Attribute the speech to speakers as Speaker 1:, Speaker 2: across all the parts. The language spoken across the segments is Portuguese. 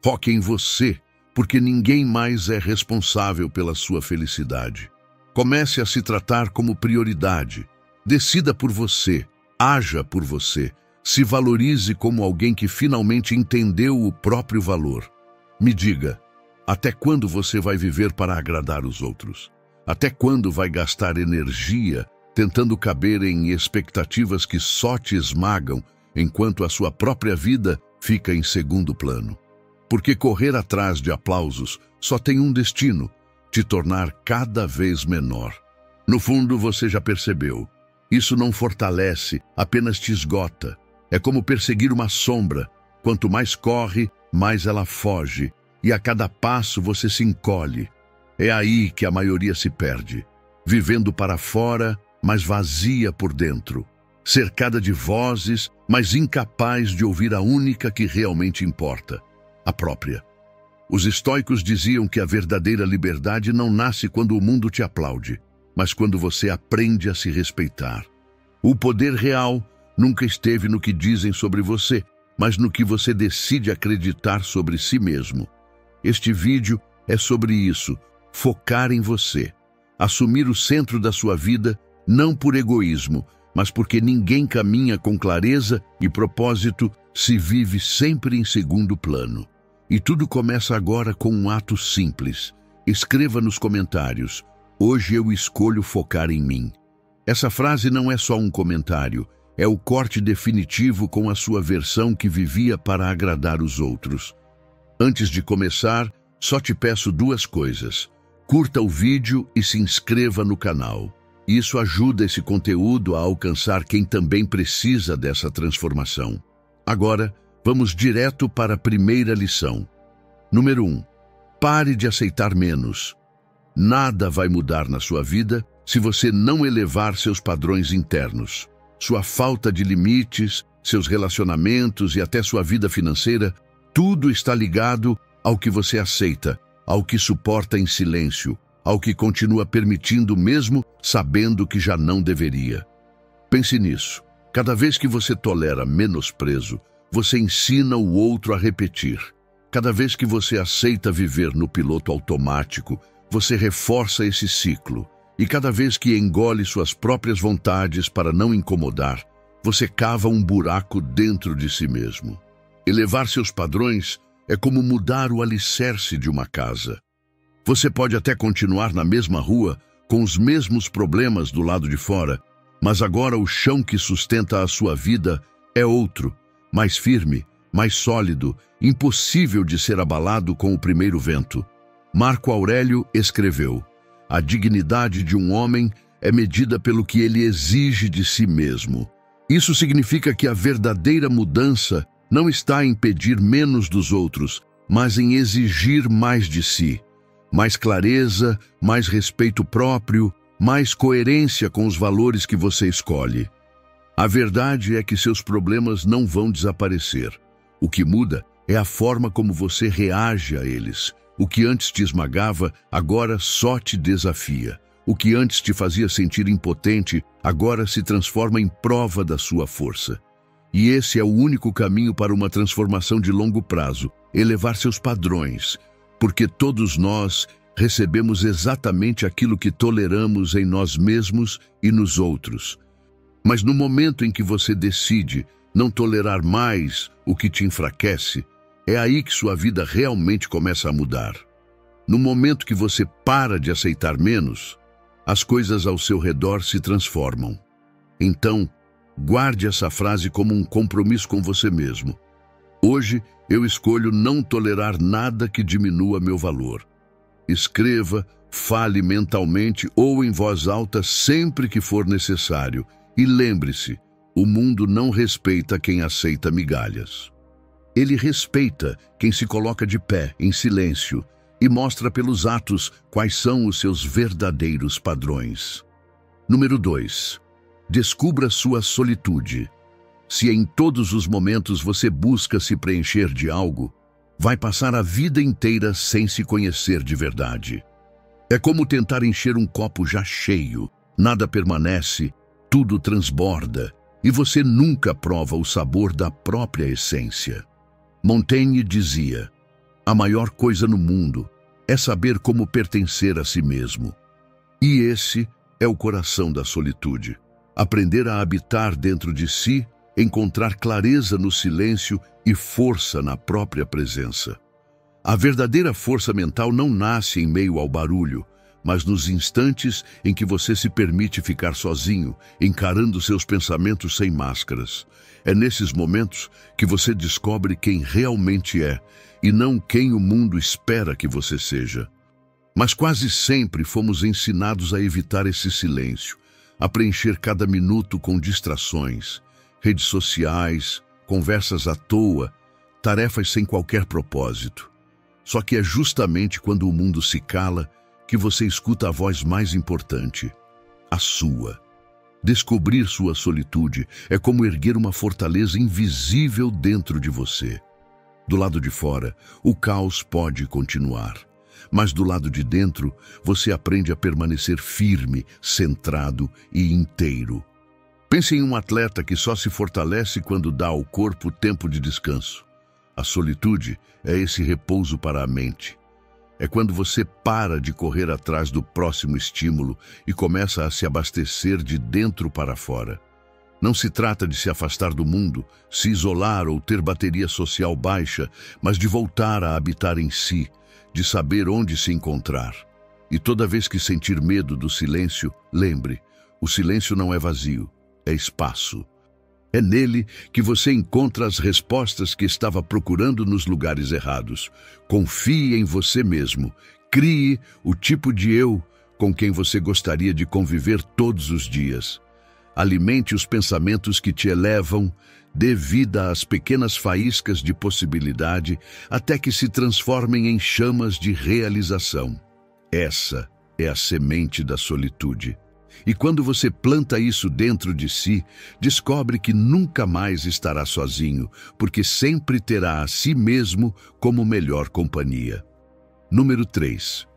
Speaker 1: Foque em você, porque ninguém mais é responsável pela sua felicidade. Comece a se tratar como prioridade. Decida por você, haja por você, se valorize como alguém que finalmente entendeu o próprio valor. Me diga, até quando você vai viver para agradar os outros? Até quando vai gastar energia tentando caber em expectativas que só te esmagam, enquanto a sua própria vida fica em segundo plano? Porque correr atrás de aplausos só tem um destino: te tornar cada vez menor. No fundo, você já percebeu. Isso não fortalece, apenas te esgota. É como perseguir uma sombra. Quanto mais corre, mais ela foge. E a cada passo você se encolhe. É aí que a maioria se perde. Vivendo para fora, mas vazia por dentro. Cercada de vozes, mas incapaz de ouvir a única que realmente importa: a própria. Os estoicos diziam que a verdadeira liberdade não nasce quando o mundo te aplaude, mas quando você aprende a se respeitar. O poder real nunca esteve no que dizem sobre você, mas no que você decide acreditar sobre si mesmo. Este vídeo é sobre isso: focar em você. Assumir o centro da sua vida, não por egoísmo, mas porque ninguém caminha com clareza e propósito se vive sempre em segundo plano. E tudo começa agora com um ato simples. Escreva nos comentários: hoje eu escolho focar em mim. Essa frase não é só um comentário, é o corte definitivo com a sua versão que vivia para agradar os outros. Antes de começar, só te peço duas coisas: curta o vídeo e se inscreva no canal. Isso ajuda esse conteúdo a alcançar quem também precisa dessa transformação. Agora, vamos direto para a primeira lição. Número 1. Pare de aceitar menos. Nada vai mudar na sua vida se você não elevar seus padrões internos. Sua falta de limites, seus relacionamentos e até sua vida financeira, tudo está ligado ao que você aceita, ao que suporta em silêncio, ao que continua permitindo mesmo sabendo que já não deveria. Pense nisso. Cada vez que você tolera menosprezo, você ensina o outro a repetir. Cada vez que você aceita viver no piloto automático, você reforça esse ciclo. E cada vez que engole suas próprias vontades para não incomodar, você cava um buraco dentro de si mesmo. Elevar seus padrões é como mudar o alicerce de uma casa. Você pode até continuar na mesma rua, com os mesmos problemas do lado de fora, mas agora o chão que sustenta a sua vida é outro, mais firme, mais sólido, impossível de ser abalado com o primeiro vento. Marco Aurélio escreveu: a dignidade de um homem é medida pelo que ele exige de si mesmo. Isso significa que a verdadeira mudança não está em pedir menos dos outros, mas em exigir mais de si. Mais clareza, mais respeito próprio, mais coerência com os valores que você escolhe. A verdade é que seus problemas não vão desaparecer. O que muda é a forma como você reage a eles. O que antes te esmagava, agora só te desafia. O que antes te fazia sentir impotente, agora se transforma em prova da sua força. E esse é o único caminho para uma transformação de longo prazo: elevar seus padrões. Porque todos nós recebemos exatamente aquilo que toleramos em nós mesmos e nos outros. Mas no momento em que você decide não tolerar mais o que te enfraquece, é aí que sua vida realmente começa a mudar. No momento que você para de aceitar menos, as coisas ao seu redor se transformam. Então, guarde essa frase como um compromisso com você mesmo. Hoje, eu escolho não tolerar nada que diminua meu valor. Escreva, fale mentalmente ou em voz alta sempre que for necessário. E lembre-se, o mundo não respeita quem aceita migalhas. Ele respeita quem se coloca de pé, em silêncio, e mostra pelos atos quais são os seus verdadeiros padrões. Número 2. Descubra sua solitude. Se em todos os momentos você busca se preencher de algo, vai passar a vida inteira sem se conhecer de verdade. É como tentar encher um copo já cheio. Nada permanece, tudo transborda, e você nunca prova o sabor da própria essência. Montaigne dizia: A maior coisa no mundo é saber como pertencer a si mesmo. E esse é o coração da solitude. Aprender a habitar dentro de si, encontrar clareza no silêncio e força na própria presença. A verdadeira força mental não nasce em meio ao barulho, mas nos instantes em que você se permite ficar sozinho, encarando seus pensamentos sem máscaras. É nesses momentos que você descobre quem realmente é e não quem o mundo espera que você seja. Mas quase sempre fomos ensinados a evitar esse silêncio, a preencher cada minuto com distrações, redes sociais, conversas à toa, tarefas sem qualquer propósito. Só que é justamente quando o mundo se cala que você escuta a voz mais importante, a sua. Descobrir sua solitude é como erguer uma fortaleza invisível dentro de você. Do lado de fora, o caos pode continuar, mas do lado de dentro, você aprende a permanecer firme, centrado e inteiro. Pense em um atleta que só se fortalece quando dá ao corpo tempo de descanso. A solitude é esse repouso para a mente. É quando você para de correr atrás do próximo estímulo e começa a se abastecer de dentro para fora. Não se trata de se afastar do mundo, se isolar ou ter bateria social baixa, mas de voltar a habitar em si, de saber onde se encontrar. E toda vez que sentir medo do silêncio, lembre, o silêncio não é vazio, é espaço. É nele que você encontra as respostas que estava procurando nos lugares errados. Confie em você mesmo. Crie o tipo de eu com quem você gostaria de conviver todos os dias. Alimente os pensamentos que te elevam, dê vida às pequenas faíscas de possibilidade até que se transformem em chamas de realização. Essa é a semente da solitude. E quando você planta isso dentro de si, descobre que nunca mais estará sozinho, porque sempre terá a si mesmo como melhor companhia. Número 3.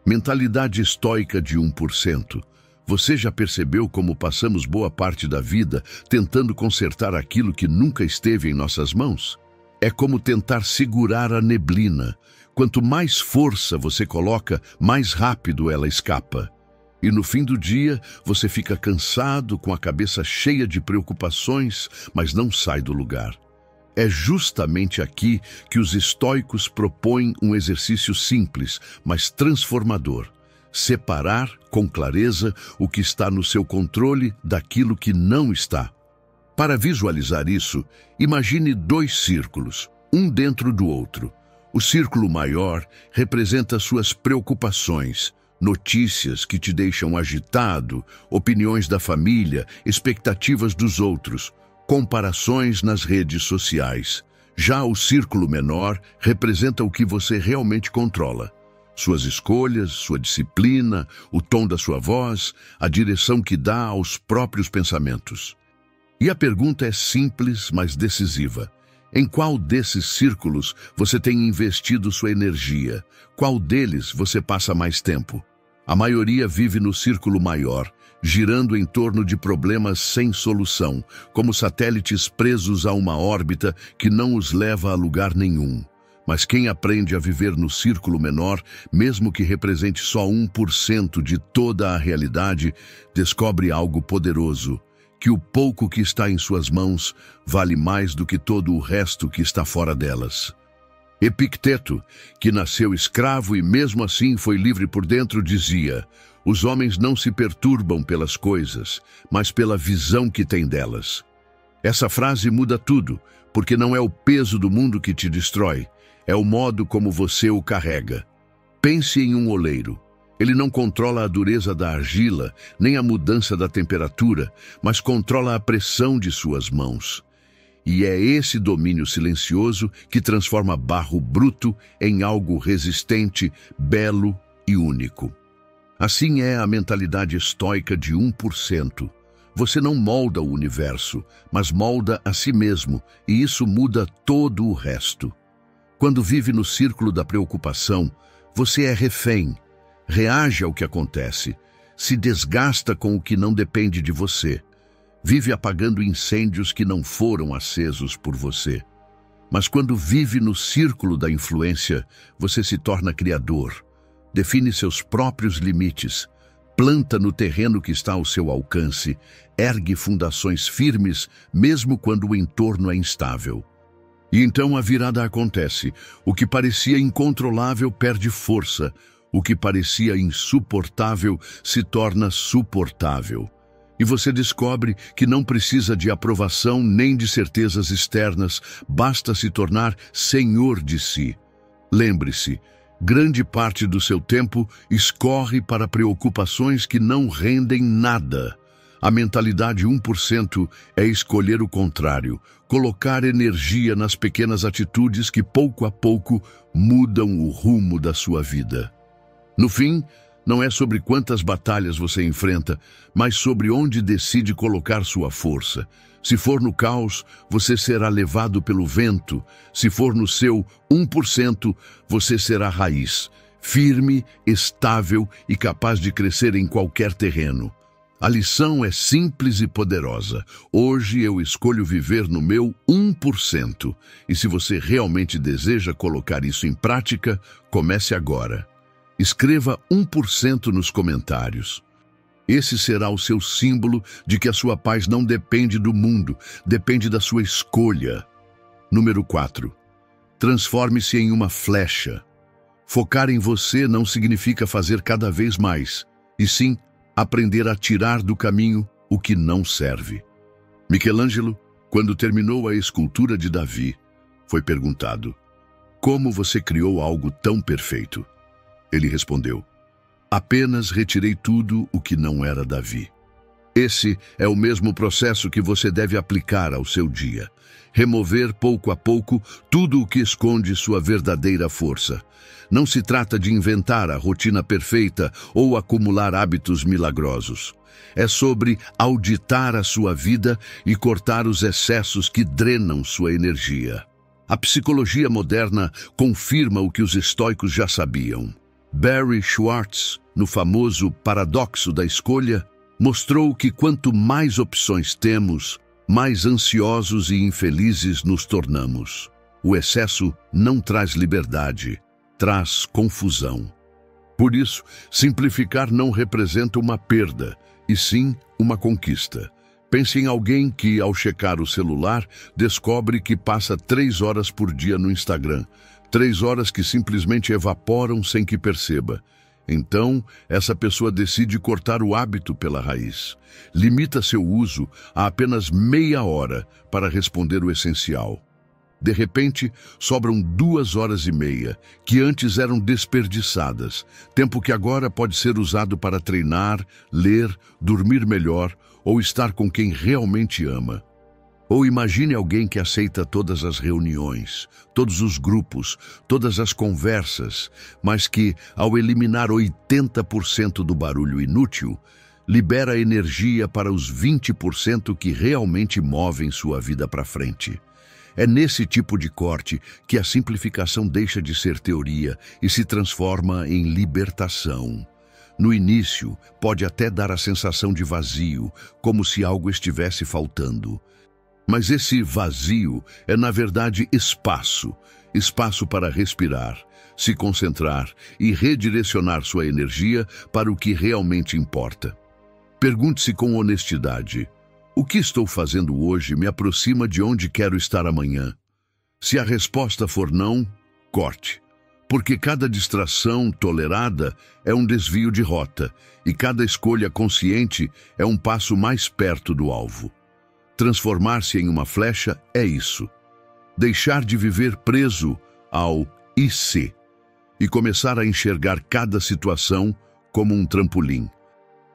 Speaker 1: Mentalidade estoica de 1%. Você já percebeu como passamos boa parte da vida tentando consertar aquilo que nunca esteve em nossas mãos? É como tentar segurar a neblina. Quanto mais força você coloca, mais rápido ela escapa. E no fim do dia, você fica cansado, com a cabeça cheia de preocupações, mas não sai do lugar. É justamente aqui que os estoicos propõem um exercício simples, mas transformador. Separar com clareza o que está no seu controle daquilo que não está. Para visualizar isso, imagine 2 círculos, um dentro do outro. O círculo maior representa suas preocupações, notícias que te deixam agitado, opiniões da família, expectativas dos outros, comparações nas redes sociais. Já o círculo menor representa o que você realmente controla. Suas escolhas, sua disciplina, o tom da sua voz, a direção que dá aos próprios pensamentos. E a pergunta é simples, mas decisiva. Em qual desses círculos você tem investido sua energia? Qual deles você passa mais tempo? A maioria vive no círculo maior, girando em torno de problemas sem solução, como satélites presos a uma órbita que não os leva a lugar nenhum. Mas quem aprende a viver no círculo menor, mesmo que represente só 1% de toda a realidade, descobre algo poderoso, que o pouco que está em suas mãos vale mais do que todo o resto que está fora delas. Epicteto, que nasceu escravo e mesmo assim foi livre por dentro, dizia: os homens não se perturbam pelas coisas, mas pela visão que têm delas. Essa frase muda tudo, porque não é o peso do mundo que te destrói, é o modo como você o carrega. Pense em um oleiro. Ele não controla a dureza da argila, nem a mudança da temperatura, mas controla a pressão de suas mãos. E é esse domínio silencioso que transforma barro bruto em algo resistente, belo e único. Assim é a mentalidade estoica de 1%. Você não molda o universo, mas molda a si mesmo, e isso muda todo o resto. Quando vive no círculo da preocupação, você é refém, reage ao que acontece, se desgasta com o que não depende de você, vive apagando incêndios que não foram acesos por você. Mas quando vive no círculo da influência, você se torna criador, define seus próprios limites, planta no terreno que está ao seu alcance, ergue fundações firmes, mesmo quando o entorno é instável. E então a virada acontece. O que parecia incontrolável perde força. O que parecia insuportável se torna suportável. E você descobre que não precisa de aprovação nem de certezas externas, basta se tornar senhor de si. Lembre-se, grande parte do seu tempo escorre para preocupações que não rendem nada. A mentalidade 1% é escolher o contrário, colocar energia nas pequenas atitudes que pouco a pouco mudam o rumo da sua vida. No fim, não é sobre quantas batalhas você enfrenta, mas sobre onde decide colocar sua força. Se for no caos, você será levado pelo vento. Se for no seu 1%, você será raiz, firme, estável e capaz de crescer em qualquer terreno. A lição é simples e poderosa. Hoje eu escolho viver no meu 1%. E se você realmente deseja colocar isso em prática, comece agora. Escreva 1% nos comentários. Esse será o seu símbolo de que a sua paz não depende do mundo, depende da sua escolha. Número 4. Transforme-se em uma flecha. Focar em você não significa fazer cada vez mais, e sim aprender a tirar do caminho o que não serve. Michelangelo, quando terminou a escultura de Davi, foi perguntado: "Como você criou algo tão perfeito?" Ele respondeu: "Apenas retirei tudo o que não era Davi." Esse é o mesmo processo que você deve aplicar ao seu dia. Remover pouco a pouco tudo o que esconde sua verdadeira força. Não se trata de inventar a rotina perfeita ou acumular hábitos milagrosos. É sobre auditar a sua vida e cortar os excessos que drenam sua energia. A psicologia moderna confirma o que os estoicos já sabiam. Barry Schwartz, no famoso Paradoxo da Escolha, mostrou que quanto mais opções temos, mais ansiosos e infelizes nos tornamos. O excesso não traz liberdade, traz confusão. Por isso, simplificar não representa uma perda, e sim uma conquista. Pense em alguém que, ao checar o celular, descobre que passa 3 horas por dia no Instagram. 3 horas que simplesmente evaporam sem que perceba. Então, essa pessoa decide cortar o hábito pela raiz. Limita seu uso a apenas meia hora para responder o essencial. De repente, sobram 2 horas e meia, que antes eram desperdiçadas. Tempo que agora pode ser usado para treinar, ler, dormir melhor ou estar com quem realmente ama. Ou imagine alguém que aceita todas as reuniões, todos os grupos, todas as conversas, mas que, ao eliminar 80% do barulho inútil, libera energia para os 20% que realmente movem sua vida para frente. É nesse tipo de corte que a simplificação deixa de ser teoria e se transforma em libertação. No início, pode até dar a sensação de vazio, como se algo estivesse faltando. Mas esse vazio é, na verdade, espaço para respirar, se concentrar e redirecionar sua energia para o que realmente importa. Pergunte-se com honestidade: o que estou fazendo hoje me aproxima de onde quero estar amanhã? Se a resposta for não, corte, porque cada distração tolerada é um desvio de rota e cada escolha consciente é um passo mais perto do alvo. Transformar-se em uma flecha é isso. Deixar de viver preso ao IC e começar a enxergar cada situação como um trampolim.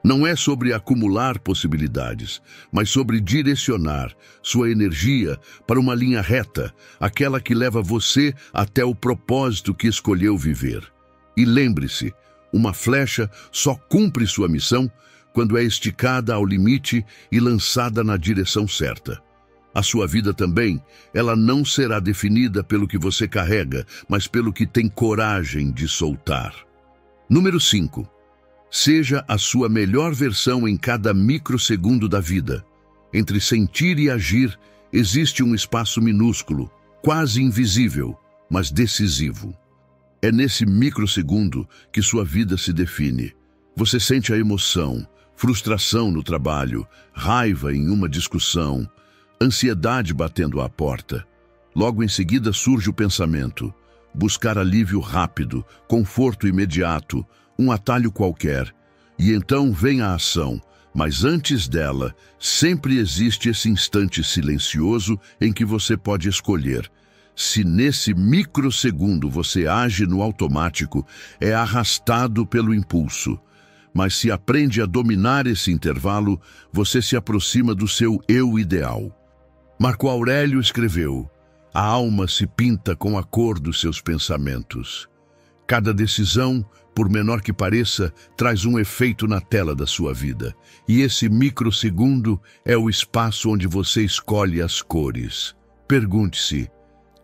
Speaker 1: Não é sobre acumular possibilidades, mas sobre direcionar sua energia para uma linha reta, aquela que leva você até o propósito que escolheu viver. E lembre-se, uma flecha só cumpre sua missão quando é esticada ao limite e lançada na direção certa. A sua vida também, ela não será definida pelo que você carrega, mas pelo que tem coragem de soltar. Número 5. Seja a sua melhor versão em cada microsegundo da vida. Entre sentir e agir, existe um espaço minúsculo, quase invisível, mas decisivo. É nesse microsegundo que sua vida se define. Você sente a emoção, frustração no trabalho, raiva em uma discussão, ansiedade batendo à porta. Logo em seguida surge o pensamento: buscar alívio rápido, conforto imediato, um atalho qualquer. E então vem a ação, mas antes dela, sempre existe esse instante silencioso em que você pode escolher. Se nesse microsegundo você age no automático, é arrastado pelo impulso. Mas se aprende a dominar esse intervalo, você se aproxima do seu eu ideal. Marco Aurélio escreveu: a alma se pinta com a cor dos seus pensamentos. Cada decisão, por menor que pareça, traz um efeito na tela da sua vida. E esse microsegundo é o espaço onde você escolhe as cores. Pergunte-se: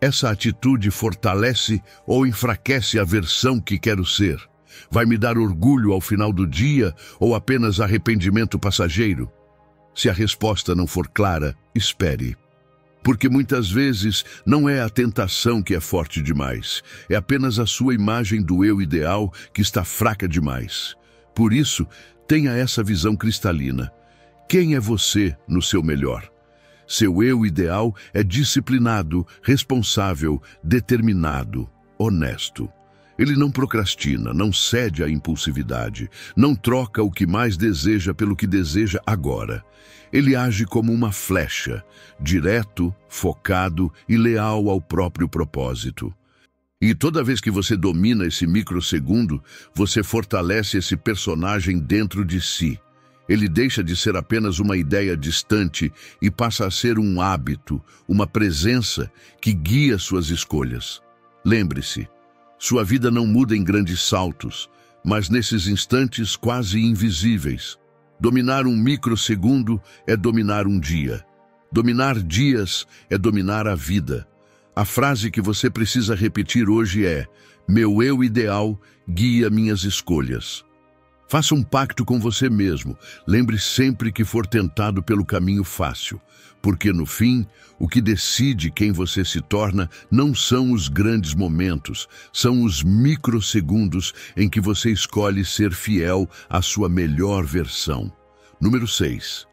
Speaker 1: essa atitude fortalece ou enfraquece a versão que quero ser? Vai me dar orgulho ao final do dia ou apenas arrependimento passageiro? Se a resposta não for clara, espere. Porque muitas vezes não é a tentação que é forte demais, é apenas a sua imagem do eu ideal que está fraca demais. Por isso, tenha essa visão cristalina. Quem é você no seu melhor? Seu eu ideal é disciplinado, responsável, determinado, honesto. Ele não procrastina, não cede à impulsividade, não troca o que mais deseja pelo que deseja agora. Ele age como uma flecha, direto, focado e leal ao próprio propósito. E toda vez que você domina esse microsegundo, você fortalece esse personagem dentro de si. Ele deixa de ser apenas uma ideia distante e passa a ser um hábito, uma presença que guia suas escolhas. Lembre-se, sua vida não muda em grandes saltos, mas nesses instantes quase invisíveis. Dominar um microsegundo é dominar um dia. Dominar dias é dominar a vida. A frase que você precisa repetir hoje é: meu eu ideal guia minhas escolhas. Faça um pacto com você mesmo. Lembre sempre que for tentado pelo caminho fácil, porque no fim, o que decide quem você se torna não são os grandes momentos, são os microsegundos em que você escolhe ser fiel à sua melhor versão. Número 6.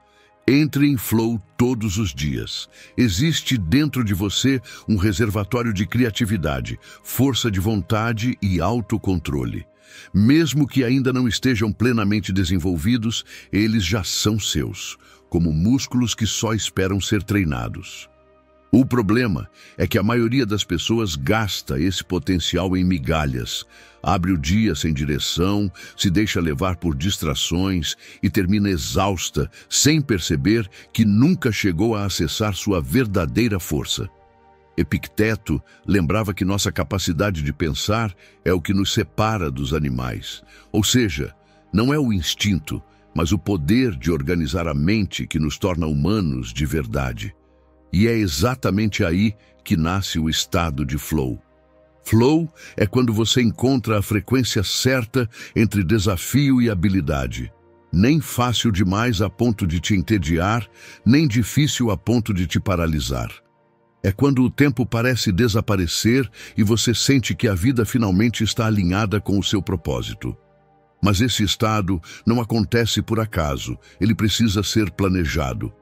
Speaker 1: Entre em flow todos os dias. Existe dentro de você um reservatório de criatividade, força de vontade e autocontrole. Mesmo que ainda não estejam plenamente desenvolvidos, eles já são seus, como músculos que só esperam ser treinados. O problema é que a maioria das pessoas gasta esse potencial em migalhas, abre o dia sem direção, se deixa levar por distrações e termina exausta, sem perceber que nunca chegou a acessar sua verdadeira força. Epicteto lembrava que nossa capacidade de pensar é o que nos separa dos animais. Ou seja, não é o instinto, mas o poder de organizar a mente que nos torna humanos de verdade. E é exatamente aí que nasce o estado de flow. Flow é quando você encontra a frequência certa entre desafio e habilidade. Nem fácil demais a ponto de te entediar, nem difícil a ponto de te paralisar. É quando o tempo parece desaparecer e você sente que a vida finalmente está alinhada com o seu propósito. Mas esse estado não acontece por acaso, ele precisa ser planejado.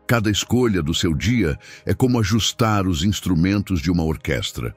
Speaker 1: Cada escolha do seu dia é como ajustar os instrumentos de uma orquestra.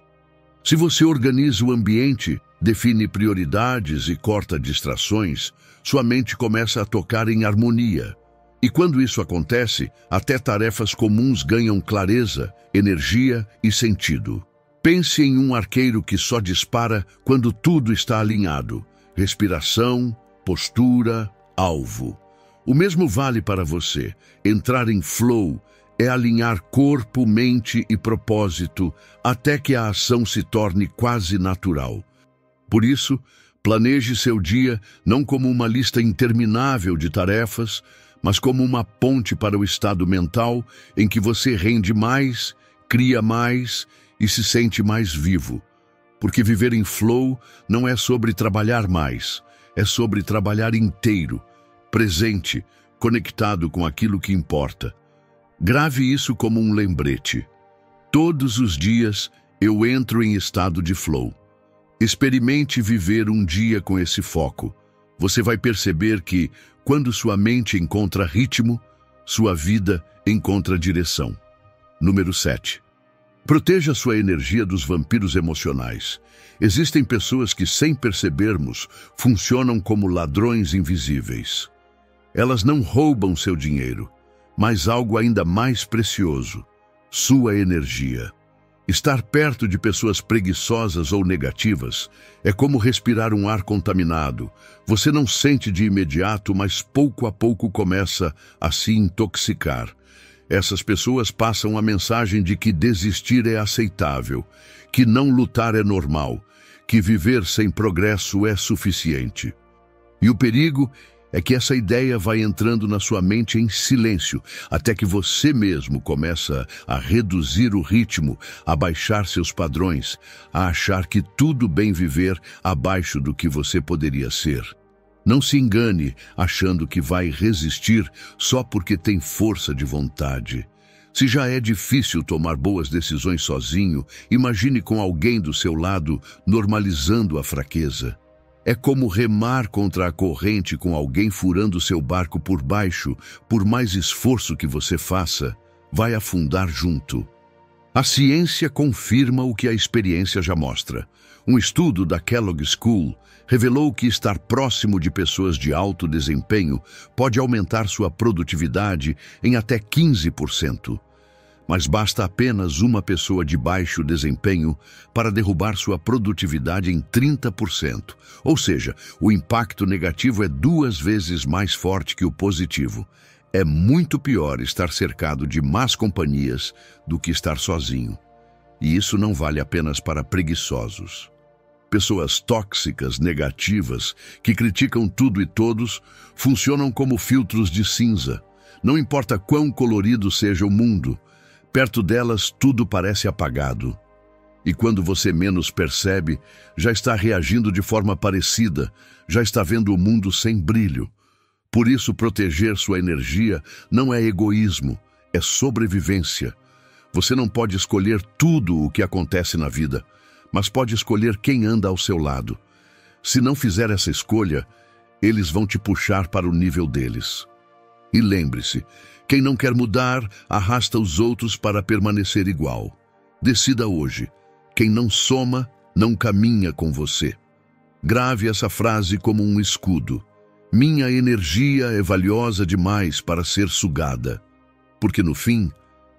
Speaker 1: Se você organiza o ambiente, define prioridades e corta distrações, sua mente começa a tocar em harmonia. E quando isso acontece, até tarefas comuns ganham clareza, energia e sentido. Pense em um arqueiro que só dispara quando tudo está alinhado. Respiração, postura, alvo. O mesmo vale para você. Entrar em flow é alinhar corpo, mente e propósito até que a ação se torne quase natural. Por isso, planeje seu dia não como uma lista interminável de tarefas, mas como uma ponte para o estado mental em que você rende mais, cria mais e se sente mais vivo. Porque viver em flow não é sobre trabalhar mais, é sobre trabalhar inteiro, presente, conectado com aquilo que importa. Grave isso como um lembrete. Todos os dias eu entro em estado de flow. Experimente viver um dia com esse foco. Você vai perceber que, quando sua mente encontra ritmo, sua vida encontra direção. Número 7. Proteja sua energia dos vampiros emocionais. Existem pessoas que, sem percebermos, funcionam como ladrões invisíveis. Elas não roubam seu dinheiro, mas algo ainda mais precioso: sua energia. Estar perto de pessoas preguiçosas ou negativas é como respirar um ar contaminado. Você não sente de imediato, mas pouco a pouco começa a se intoxicar. Essas pessoas passam a mensagem de que desistir é aceitável, que não lutar é normal, que viver sem progresso é suficiente. E o perigo é que essa ideia vai entrando na sua mente em silêncio, até que você mesmo começa a reduzir o ritmo, a baixar seus padrões, a achar que tudo bem viver abaixo do que você poderia ser. Não se engane achando que vai resistir só porque tem força de vontade. Se já é difícil tomar boas decisões sozinho, imagine com alguém do seu lado normalizando a fraqueza. É como remar contra a corrente com alguém furando seu barco por baixo. Por mais esforço que você faça, vai afundar junto. A ciência confirma o que a experiência já mostra. Um estudo da Kellogg School revelou que estar próximo de pessoas de alto desempenho pode aumentar sua produtividade em até 15%. Mas basta apenas uma pessoa de baixo desempenho para derrubar sua produtividade em 30%. Ou seja, o impacto negativo é 2 vezes mais forte que o positivo. É muito pior estar cercado de más companhias do que estar sozinho. E isso não vale apenas para preguiçosos. Pessoas tóxicas, negativas, que criticam tudo e todos, funcionam como filtros de cinza. Não importa quão colorido seja o mundo, perto delas tudo parece apagado. E quando você menos percebe, já está reagindo de forma parecida, já está vendo o mundo sem brilho. Por isso, proteger sua energia não é egoísmo, é sobrevivência. Você não pode escolher tudo o que acontece na vida, mas pode escolher quem anda ao seu lado. Se não fizer essa escolha, eles vão te puxar para o nível deles. E lembre-se, quem não quer mudar, arrasta os outros para permanecer igual. Decida hoje. Quem não soma, não caminha com você. Grave essa frase como um escudo. Minha energia é valiosa demais para ser sugada. Porque no fim,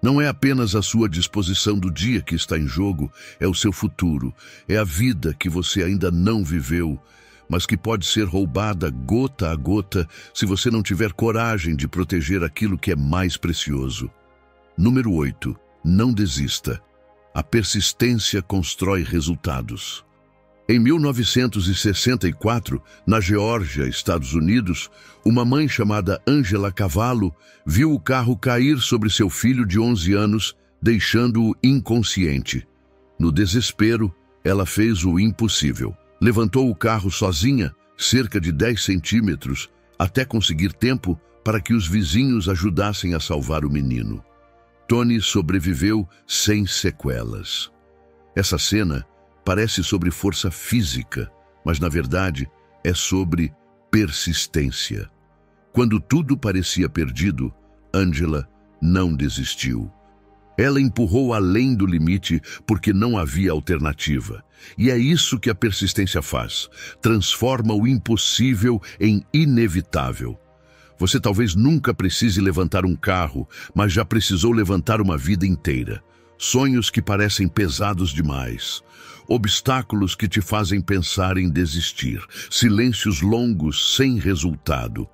Speaker 1: não é apenas a sua disposição do dia que está em jogo, é o seu futuro, é a vida que você ainda não viveu, mas que pode ser roubada gota a gota se você não tiver coragem de proteger aquilo que é mais precioso. Número 8. Não desista. A persistência constrói resultados. Em 1964, na Geórgia, Estados Unidos, uma mãe chamada Angela Cavallo viu o carro cair sobre seu filho de 11 anos, deixando-o inconsciente. No desespero, ela fez o impossível. Levantou o carro sozinha, cerca de 10 centímetros, até conseguir tempo para que os vizinhos ajudassem a salvar o menino. Tony sobreviveu sem sequelas. Essa cena parece sobre força física, mas na verdade é sobre persistência. Quando tudo parecia perdido, Angela não desistiu. Ela empurrou além do limite porque não havia alternativa. E é isso que a persistência faz. Transforma o impossível em inevitável. Você talvez nunca precise levantar um carro, mas já precisou levantar uma vida inteira. Sonhos que parecem pesados demais. Obstáculos que te fazem pensar em desistir. Silêncios longos sem resultado.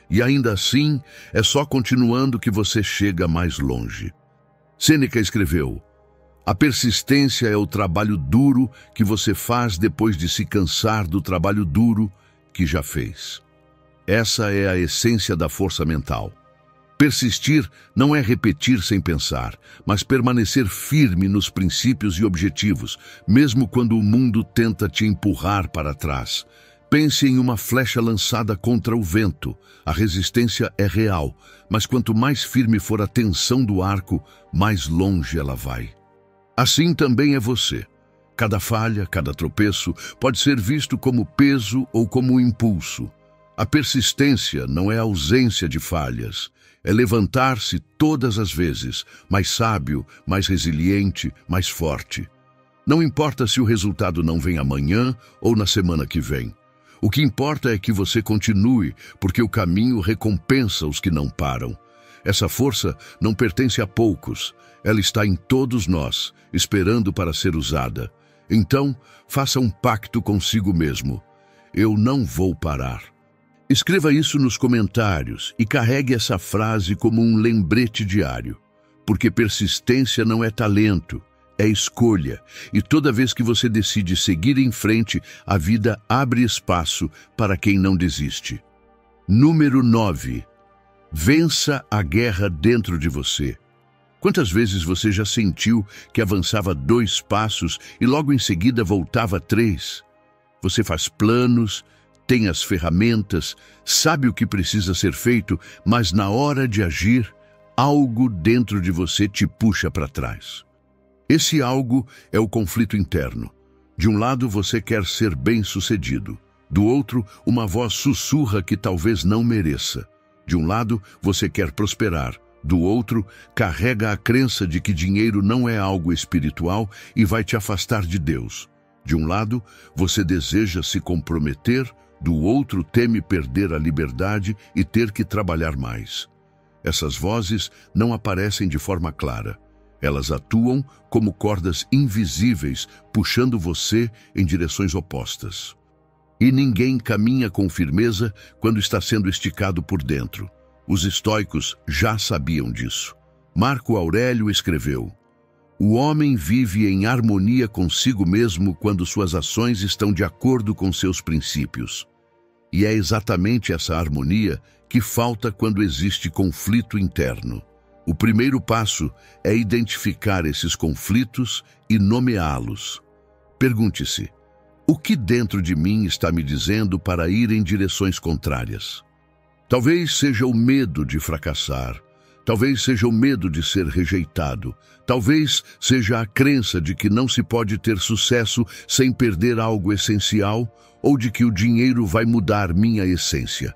Speaker 1: E ainda assim, é só continuando que você chega mais longe. Sêneca escreveu: a persistência é o trabalho duro que você faz depois de se cansar do trabalho duro que já fez. Essa é a essência da força mental. Persistir não é repetir sem pensar, mas permanecer firme nos princípios e objetivos, mesmo quando o mundo tenta te empurrar para trás. Pense em uma flecha lançada contra o vento. A resistência é real, mas quanto mais firme for a tensão do arco, mais longe ela vai. Assim também é você. Cada falha, cada tropeço pode ser visto como peso ou como impulso. A persistência não é ausência de falhas, é levantar-se todas as vezes, mais sábio, mais resiliente, mais forte. Não importa se o resultado não vem amanhã ou na semana que vem. O que importa é que você continue, porque o caminho recompensa os que não param. Essa força não pertence a poucos, ela está em todos nós, esperando para ser usada. Então, faça um pacto consigo mesmo. Eu não vou parar. Escreva isso nos comentários e carregue essa frase como um lembrete diário. Porque persistência não é talento, é escolha. E toda vez que você decide seguir em frente, a vida abre espaço para quem não desiste. Número 9. Vença a guerra dentro de você. Quantas vezes você já sentiu que avançava 2 passos e logo em seguida voltava 3? Você faz planos, tem as ferramentas, sabe o que precisa ser feito, mas na hora de agir, algo dentro de você te puxa para trás. Esse algo é o conflito interno. De um lado você quer ser bem-sucedido, do outro uma voz sussurra que talvez não mereça. De um lado você quer prosperar, do outro carrega a crença de que dinheiro não é algo espiritual e vai te afastar de Deus. De um lado você deseja se comprometer, do outro teme perder a liberdade e ter que trabalhar mais. Essas vozes não aparecem de forma clara. Elas atuam como cordas invisíveis, puxando você em direções opostas. E ninguém caminha com firmeza quando está sendo esticado por dentro. Os estoicos já sabiam disso. Marco Aurélio escreveu: "O homem vive em harmonia consigo mesmo quando suas ações estão de acordo com seus princípios." E é exatamente essa harmonia que falta quando existe conflito interno. O primeiro passo é identificar esses conflitos e nomeá-los. Pergunte-se: o que dentro de mim está me dizendo para ir em direções contrárias? Talvez seja o medo de fracassar, talvez seja o medo de ser rejeitado, talvez seja a crença de que não se pode ter sucesso sem perder algo essencial ou de que o dinheiro vai mudar minha essência.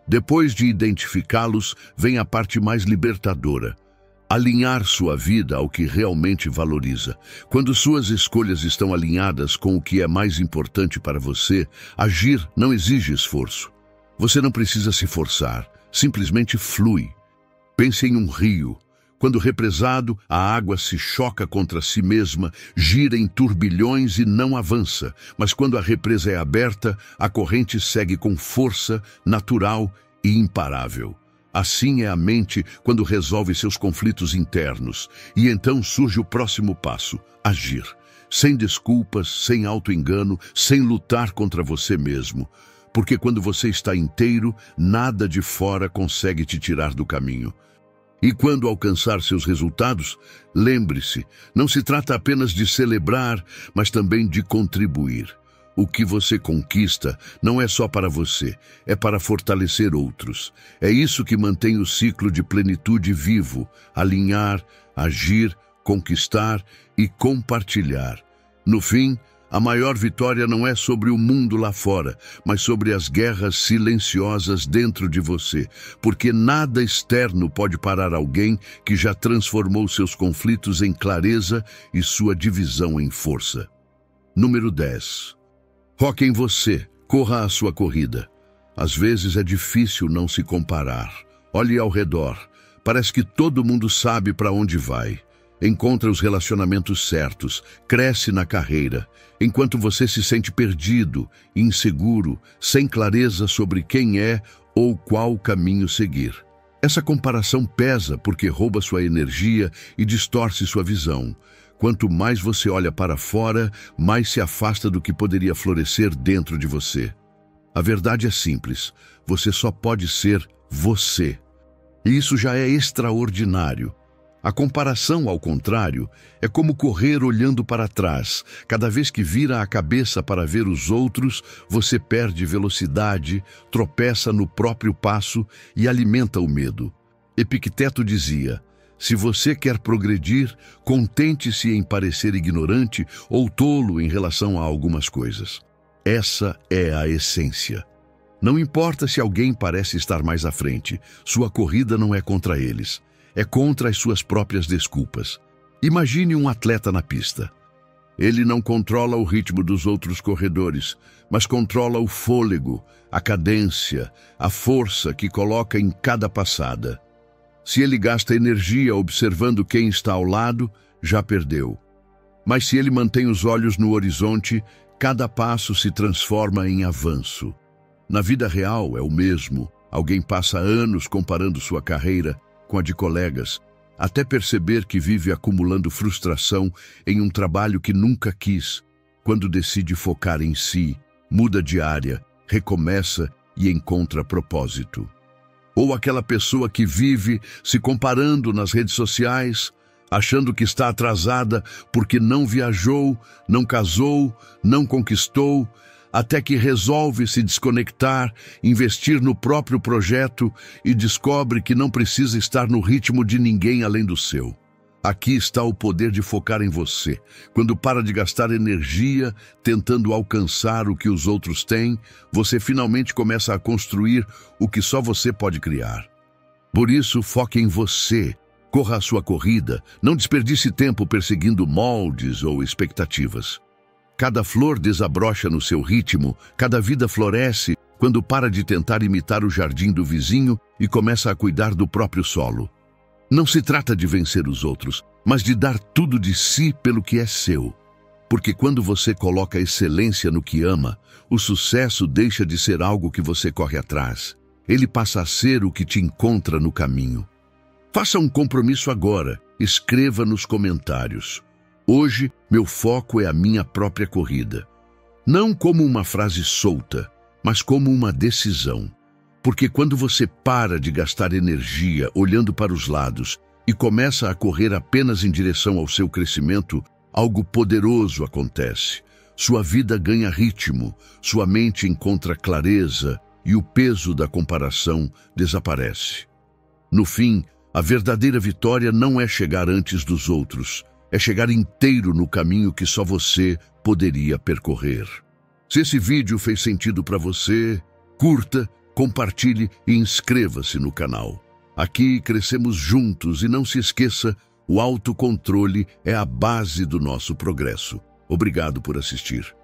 Speaker 1: Depois de identificá-los, vem a parte mais libertadora: alinhar sua vida ao que realmente valoriza. Quando suas escolhas estão alinhadas com o que é mais importante para você, agir não exige esforço. Você não precisa se forçar, simplesmente flui. Pense em um rio. Quando represado, a água se choca contra si mesma, gira em turbilhões e não avança. Mas quando a represa é aberta, a corrente segue com força, natural e imparável. Assim é a mente quando resolve seus conflitos internos. E então surge o próximo passo: agir. Sem desculpas, sem auto-engano, sem lutar contra você mesmo. Porque quando você está inteiro, nada de fora consegue te tirar do caminho. E quando alcançar seus resultados, lembre-se, não se trata apenas de celebrar, mas também de contribuir. O que você conquista não é só para você, é para fortalecer outros. É isso que mantém o ciclo de plenitude vivo: alinhar, agir, conquistar e compartilhar. No fim, a maior vitória não é sobre o mundo lá fora, mas sobre as guerras silenciosas dentro de você, porque nada externo pode parar alguém que já transformou seus conflitos em clareza e sua divisão em força. Número 10. Foque em você, corra a sua corrida. Às vezes é difícil não se comparar. Olhe ao redor, parece que todo mundo sabe para onde vai. Encontra os relacionamentos certos, cresce na carreira, enquanto você se sente perdido, inseguro, sem clareza sobre quem é ou qual caminho seguir. Essa comparação pesa porque rouba sua energia e distorce sua visão. Quanto mais você olha para fora, mais se afasta do que poderia florescer dentro de você. A verdade é simples: você só pode ser você. E isso já é extraordinário. A comparação, ao contrário, é como correr olhando para trás. Cada vez que vira a cabeça para ver os outros, você perde velocidade, tropeça no próprio passo e alimenta o medo. Epicteto dizia: Se você quer progredir, contente-se em parecer ignorante ou tolo em relação a algumas coisas. Essa é a essência. Não importa se alguém parece estar mais à frente, sua corrida não é contra eles, é contra as suas próprias desculpas. Imagine um atleta na pista. Ele não controla o ritmo dos outros corredores, mas controla o fôlego, a cadência, a força que coloca em cada passada. Se ele gasta energia observando quem está ao lado, já perdeu. Mas se ele mantém os olhos no horizonte, cada passo se transforma em avanço. Na vida real é o mesmo. Alguém passa anos comparando sua carreira com a de colegas, até perceber que vive acumulando frustração em um trabalho que nunca quis. Quando decide focar em si, muda de área, recomeça e encontra propósito. Ou aquela pessoa que vive se comparando nas redes sociais, achando que está atrasada porque não viajou, não casou, não conquistou, até que resolve se desconectar, investir no próprio projeto e descobre que não precisa estar no ritmo de ninguém além do seu. Aqui está o poder de focar em você. Quando para de gastar energia tentando alcançar o que os outros têm, você finalmente começa a construir o que só você pode criar. Por isso, foque em você. Corra a sua corrida. Não desperdice tempo perseguindo moldes ou expectativas. Cada flor desabrocha no seu ritmo, cada vida floresce quando para de tentar imitar o jardim do vizinho e começa a cuidar do próprio solo. Não se trata de vencer os outros, mas de dar tudo de si pelo que é seu. Porque quando você coloca excelência no que ama, o sucesso deixa de ser algo que você corre atrás. Ele passa a ser o que te encontra no caminho. Faça um compromisso agora. Escreva nos comentários. Hoje, meu foco é a minha própria corrida. Não como uma frase solta, mas como uma decisão. Porque quando você para de gastar energia olhando para os lados e começa a correr apenas em direção ao seu crescimento, algo poderoso acontece. Sua vida ganha ritmo, sua mente encontra clareza e o peso da comparação desaparece. No fim, a verdadeira vitória não é chegar antes dos outros, é chegar inteiro no caminho que só você poderia percorrer. Se esse vídeo fez sentido para você, curta, compartilhe e inscreva-se no canal. Aqui crescemos juntos e não se esqueça, o autocontrole é a base do nosso progresso. Obrigado por assistir.